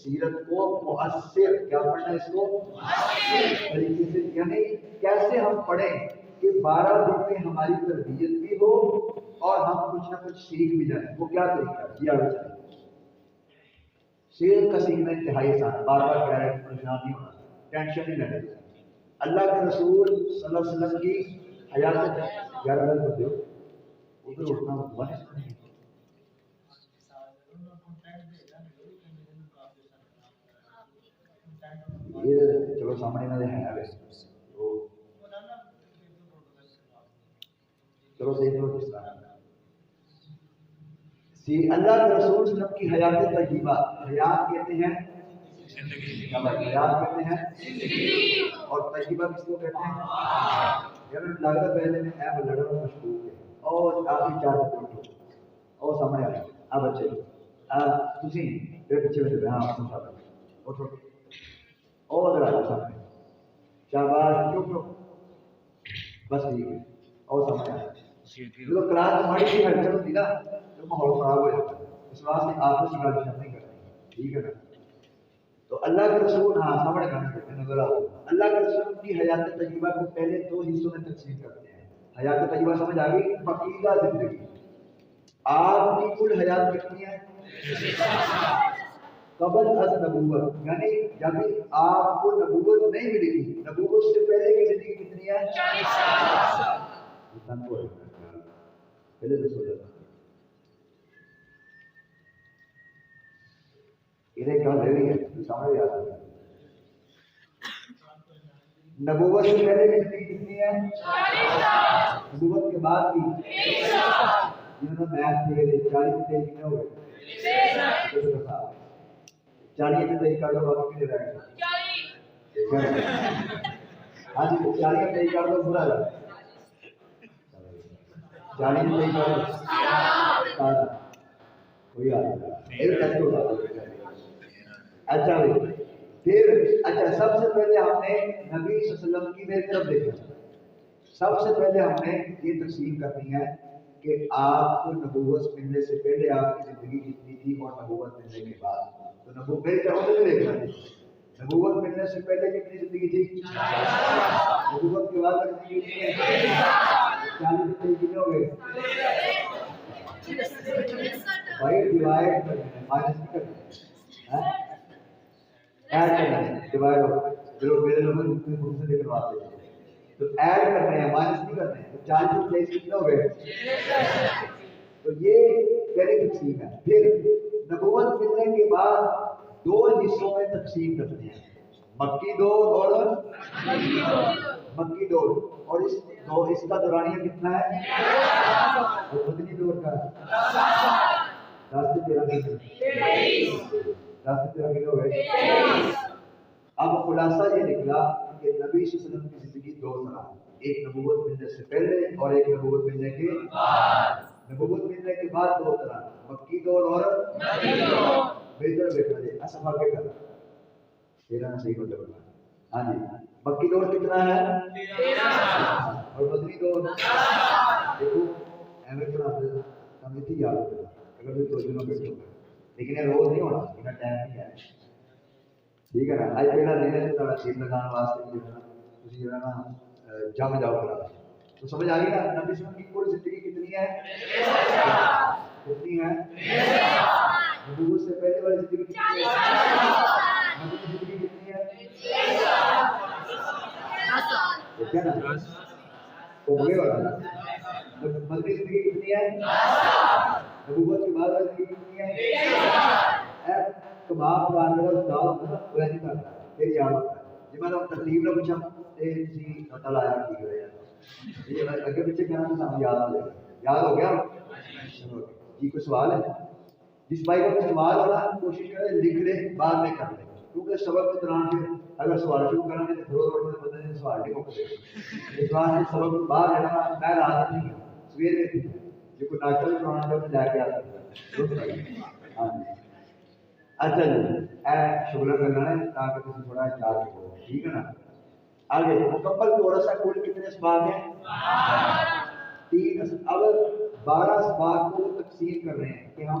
سیرت کو مؤثر کیا پڑھنا ہے اس کو طریقے سے، یعنی کیسے ہم پڑھیں کہ 12 دن میں ہماری تربیت بھی ہو اور ہم کچھ نہ کچھ سیکھ بھی جائیں. وہ کیا طریقہ ہے یہ آگے چلیں. سیرت کا سیکھنا انتہائی آسان، بار بار کہہ رہے ہیں پریشان نہیں ہونا، ٹینشن نہیں لینا. اللہ کے رسول صلی اللہ علیہ وسلم کی حیات 11 بجے ہو ادھر اٹھنا ہوا ہے. یہ چلو سامنے نہ ہے چلو صحیح چلو کس طرح اللہ کے رسول صلی اللہ علیہ وسلم کی حیات طیبہ، حیات کہتے ہیں حیات کہتے ہیں اور طیبہ کس کو کہتے ہیں؟ یعنی لگتا پہلے میں اے لڑن مشکوک ہے اور کافی چار اٹھو اور سامنے آ گئے. اب بچے تھی میرے پیچھے بیٹھے ہاں اٹھو اور ادھر آ جاؤ سامنے، شاباش چپ چپ بس ٹھیک ہے اور سامنے آ جائے. جو کلاس ہماری سی ہلچل ہوتی نا تو ماحول خراب ہو جاتا ہے، اس واسطے آپس کی گل نہیں کرنی، ٹھیک ہے نا. تو اللہ کے رسول ہاں سامنے کرنا نظر آؤ. اللہ کے رسول کی حیات طیبہ کو پہلے 2 حصوں میں تقسیم کرتے ہیں. حیات طیبہ سمجھ آ گئی؟ پاکیزہ زندگی. آپ کی کل حیات کتنی ہے؟ قبل از نبوت، یعنی جب آپ کو نبوت نہیں ملی تھی، نبوت سے پہلے کی زندگی کتنی ہے؟ 40 سال. پہلے تو سو جاتا انہیں کہاں لے رہی ہے سامنے یاد ہے. نبوت سے پہلے کی زندگی کتنی ہے؟ 40 سال. نبوت کے بعد کی جنہوں نے میتھ پڑھے تھے 40 سے کتنے ہو گئے؟ 6 سال. 40 سے کر دو باقی کتنے رہ گئے؟ 40. ہاں جی 40 سے کر دو برا جائے 40 سے کر دو کوئی اچھا بھائی. پھر اچھا سب سے پہلے ہم نے نبی صلی اللہ علیہ وسلم کی میری طرف دیکھا. سب سے پہلے ہم نے یہ تقسیم کرنی ہے کہ آپ کو نبوت ملنے سے پہلے آپ کی زندگی کتنی تھی اور نبوت ملنے کے بعد. تو نبوت میری طرف سے دیکھنا ہے. نبوت ملنے سے پہلے کتنی زندگی تھی؟ نبوت کے بعد کتنی زندگی ہے؟ 40 سے کتنے ہو گئے؟ بھائی ڈیوائڈ کرنا ہے، مائنس نہیں کرنا ہے، ایڈ کرنا ہے. ڈیوائڈ ہو جو میرے لوگوں نے مجھ سے لے کر بات کی تو ایڈ کرنا ہے، مائنس نہیں کرنا ہے. تو 40 سے 23 کتنے ہو گئے؟ تو یہ پہلی تقسیم ہے. پھر نبوت ملنے کے بعد 2 حصوں میں تقسیم کرتے ہیں، مکی دور اور مکی دور. اور اس کا دورانیہ کتنا ہے؟ اور مدنی دور کا 10 سے 13 کتنے ہو گئے؟ اب خلاصہ یہ نکلا کہ نبی صلی اللہ علیہ وسلم کی زندگی 2 طرح، ایک نبوت ملنے سے پہلے اور ایک نبوت ملنے کے بعد. نبوت ملنے کے بعد 2 طرح، مکی دور اور مدنی دور. بہتر دیکھا جائے اصفا کے کر تیرا نہ صحیح ہوتا ہے. ہاں جی مکی دور کتنا ہے؟ 13 اور مدنی دور دیکھو احمد پڑھاتے ہم اتنی یاد ہوتا اگر کوئی 2 دنوں بیٹھے ہوگا، لیکن یہ روز نہیں ہونا، اتنا ٹائم نہیں ہے. ٹھیک ہے نا. آج پہلا دن ہے تو چیز لگانے واسطے جو ہے نا جم جاؤ کرا تو سمجھ آ گئی نا. نبی صلی اللہ علیہ وسلم کی کل زندگی کتنی ہے؟ کتنی ہے؟ نبوت سے پہلے والی زندگی کتنی ہے؟ نبی کی زندگی کتنی ہے؟ کیا نا تو ہوئے والا. مدنی زندگی کتنی ہے؟ نبوت کے بعد والی زندگی کتنی ہے؟ کباب کا اندر دال وہ نہیں کرتا پھر یاد ہوتا ہے. جی میں نے ترتیب نہ پوچھا جی پتہ لایا ٹھیک ہے یہ اگے پیچھے کیا نام یاد آ جائے گا. یاد ہو گیا جی؟ کوئی سوال ہے؟ جس بھائی کا سوال ہونا کوشش کرے لکھ لے بعد میں کر لے، کیونکہ سبق کے دوران پھر اگر سوال شروع کریں گے تو روز روز بندے نے سوال نہیں ہوتے. اس واسطے سبق بعد ہے نا میں رات نہیں سویرے تھی جو کوئی ڈاکٹر بھی پڑھانا ہے لے کے آ سکتا ہے. ہاں جی اچھا جی شغلہ کرنا ہے تاکہ تم تھوڑا چارج ہو. ٹھیک ہے نا. آگے مکمل تھوڑا سا کل کتنے اسباق ہیں؟ 3. اب 12 اسباق کو تقسیم کر رہے ہیں کہ ہم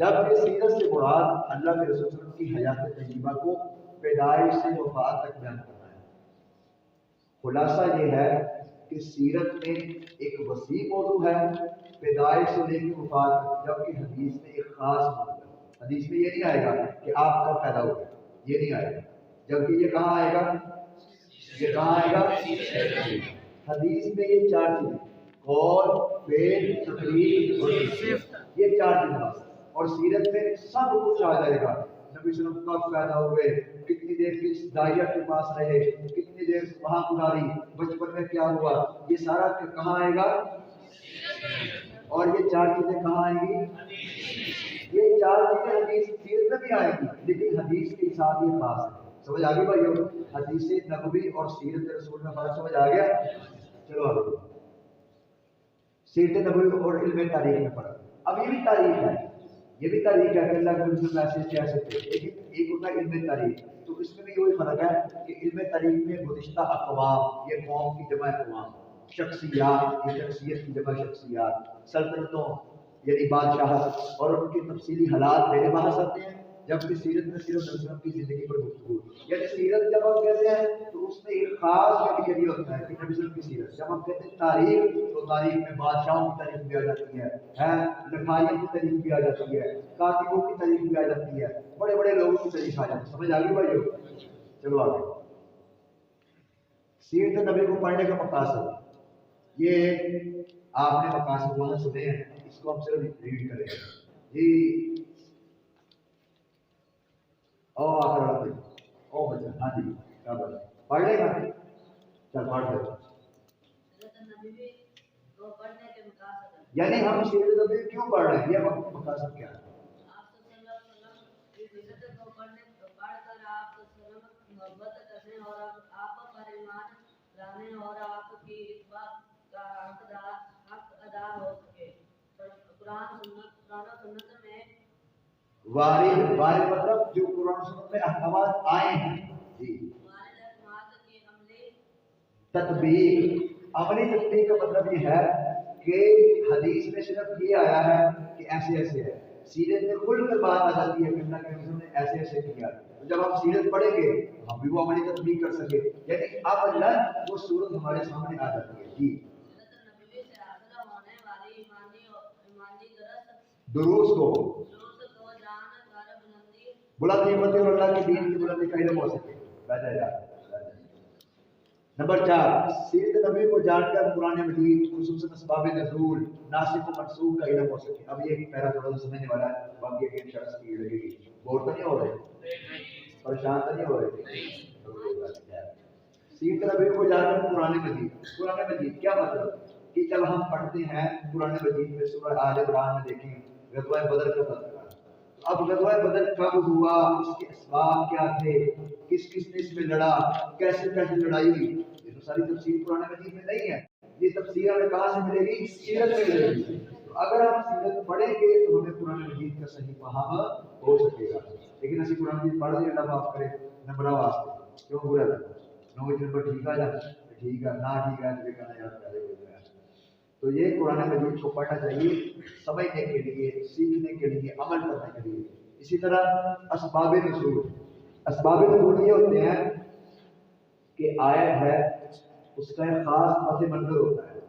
جبکہ سیرت سے مراد اللہ کے رسول صلی اللہ علیہ وسلم کی حیات طیبہ کو پیدائش سے وفات تک بیان کرنا ہے۔ خلاصہ یہ ہے کہ سیرت میں ایک وسیع موضوع ہے پیدائش سے لے کے وفات تک، جبکہ حدیث میں ایک خاص موضوع ہے۔ حدیث میں یہ نہیں آئے گا کہ آپ کب پیدا ہوئے، یہ نہیں آئے گا، جبکہ یہ کہاں آئے گا، یہ کہاں آئے گا، حدیث میں یہ چار چیزیں قول، فعل، تقریر اور یہ چار چیزیں، اور سیرت میں سب کچھ آ جائے گا۔ نبی صلی اللہ علیہ وسلم کب پیدا ہوئے، کتنی دیر کس دائرہ کے پاس رہے، کتنی دیر وہاں گزاری، بچپن میں کیا ہوا، یہ سارا کہاں آئے گا، اور یہ چار چیزیں کہاں آئیں گی، یہ چار چیزیں حدیث سیرت میں بھی آئیں گی، لیکن حدیث کے حساب یہ خاص ہے۔ سمجھ آ گئی بھائیو، حدیث نبوی اور سیرت رسول میں فرق سمجھ آ گیا؟ چلو آگے، سیرت نبوی اور علم تاریخ میں فرق۔ اب یہ بھی تاریخ ہے، یہ بھی تاریخ ہے کہ اللہ کے رسول کیسے کیسے تھے، لیکن ایک ہوتا ہے علم تاریخ، تو اس میں بھی وہی فرق ہے کہ علم تاریخ میں گزشتہ اقوام، یہ قوم کی جمع اقوام، شخصیات، یہ شخصیت کی جمع شخصیات، سلطنتوں یعنی بادشاہت اور ان کے تفصیلی حالات میرے بحث آتے ہیں، جبکہ سیرت میں صرف نبی وسلم کی زندگی پر گفتگو، یعنی سیرت جب ہم کہتے ہیں تو اس میں ایک خاص کیٹیگری ہوتا ہے کہ نبی وسلم کی سیرت، جب ہم کہتے ہیں تاریخ تو تاریخ میں بادشاہوں کی تاریخ بھی آ جاتی ہے، لکھائیوں کی تاریخ بھی آ جاتی ہے، کاتبوں کی تاریخ بھی آ جاتی ہے، بڑے بڑے لوگوں کی تاریخ آ جاتی ہے۔ سمجھ آ گئی بھائیو؟ چلو آگے، سیرت نبی کو پڑھنے کا مقاصد، یہ آپ نے مقاصد وہاں سنے ہیں، اس کو ہم صرف ریڈ کریں گے جی۔ او آخر او بچہ، ہاں جی کیا بات ہے، پڑھ لے گا، چل پڑھ لے، یعنی ہم سیرت نبی کیوں پڑھ رہے ہیں، یہ مقاصد کیا ہے؟ وارد، وارد مطلب جو قرآن سنت میں احکامات آئے ہیں جی۔ تطبیق، عملی تطبیق کا مطلب یہ ہے کہ حدیث میں صرف یہ آیا ہے کہ ایسے ایسے ہے، سیرت میں کھل کر بات آ جاتی ہے کہ اللہ کے رسول نے ایسے ایسے کیا، تو جب ہم سیرت پڑھیں گے ہم بھی وہ عملی تطبیق کر سکے، یعنی اب اللہ وہ صورت ہمارے سامنے آ جاتی ہے جی۔ دروس کو بلند ہمتی اور اللہ کے دین کی بلندی کا علم ہو سکے، بیٹھا جائے۔ نمبر 4، سیرت نبی کو جان کر قرآن مجید خصوصاً اسباب نزول، ناسخ و منسوخ کا علم ہو سکے۔ اب یہ ایک پیرا تھوڑا سا سمجھنے والا ہے، باقی ایک شخص کی لگے گی، بور تو نہیں ہو رہے، پریشان تو نہیں ہو رہے۔ سیرت نبی کو جان کر قرآن مجید، قرآن مجید کیا مطلب کہ جب ہم پڑھتے ہیں قرآن مجید میں سورہ آل عمران میں دیکھیں غزوہ بدر کا تذکرہ، اب غزوہ بدر کب ہوا، اس کے اسباب کیا تھے، کس کس نے اس میں لڑا، کیسے کیسے لڑائی ہوئی، یہ تو ساری تفصیل قرآن مجید میں نہیں ہے، یہ تفصیل ہمیں کہاں سے ملے گی، سیرت میں ملے گی۔ تو اگر ہم سیرت پڑھیں گے تو ہمیں قرآن مجید کا صحیح فہم ہو سکے گا، لیکن اسی قرآن مجید پڑھ لیں، اللہ معاف کرے نمبر واسطے کیوں برا لگا، 9 نمبر ٹھیک آ جائے ٹھیک ہے، نہ ٹھیک ہے تو کہنا یاد پہلے ہو گیا۔ تو یہ قرآن مجید کو پڑھنا چاہیے سمجھنے کے لیے، سیکھنے کے لیے، عمل کرنے کے لیے۔ اسی طرح اسباب نزول، اسباب نزول یہ ہوتے ہیں کہ آیت ہے اس کا ایک خاص پس منظر ہوتا ہے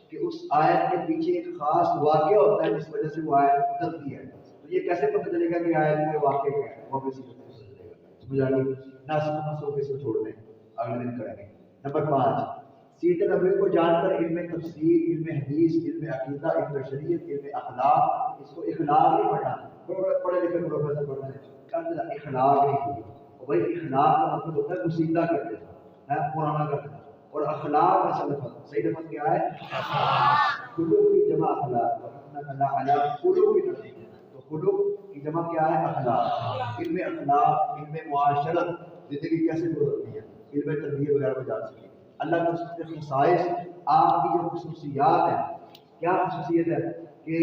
کہ اس آیت کے پیچھے ایک خاص واقعہ ہوتا ہے جس وجہ سے وہ آیت اترتی ہے، تو یہ کیسے پتہ چلے گا کہ آیت میں واقعہ کیا ہے، وہ کسی کو پتہ چلے گا۔ سمجھ آ گئی؟ ناسخ منسوخ اس کو چھوڑ دیں، اگلے دن کریں گے۔ نمبر 5، سیرت نبوی کو جان کر علم تفسیر، علم حدیث، علم عقیدہ، علم شریعت، علم اخلاق، اس کو اخلاق نہیں پڑھنا، پڑھے لکھے پروفیسر پڑھنا ہے، اخلاق نہیں ہوگی، اور بھائی اخلاق کا مطلب ہوتا ہے گسیدہ کر دینا، پرانا کر دینا، اور اخلاق کا لفظ صحیح لفظ کیا ہے، خلق کی جمع اخلاق، خلق کی نظر، تو خلق کی جمع کیا ہے، اخلاق، علم اخلاق، علم معاشرت، زندگی کیسے گزرتی ہے، علم تربیت وغیرہ کو جان سکے۔ اللہ کے خصائص، آپ کی جو خصوصیات ہیں، کیا خصوصیت ہے کہ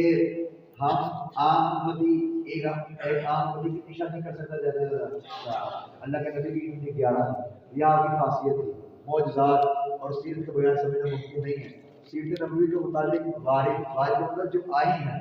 ہم عام امتی، ایک عام امتی کتنی شادی کر سکتا ہے، زیادہ سے زیادہ اللہ کے نبی کی 11 یہ آپ کی خاصیت تھی۔ معجزات اور سیرت کے بغیر سمجھنا ممکن نہیں ہے۔ سیرت نبوی کے متعلق وارد مطلب جو آئی ہیں،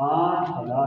5000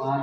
5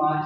5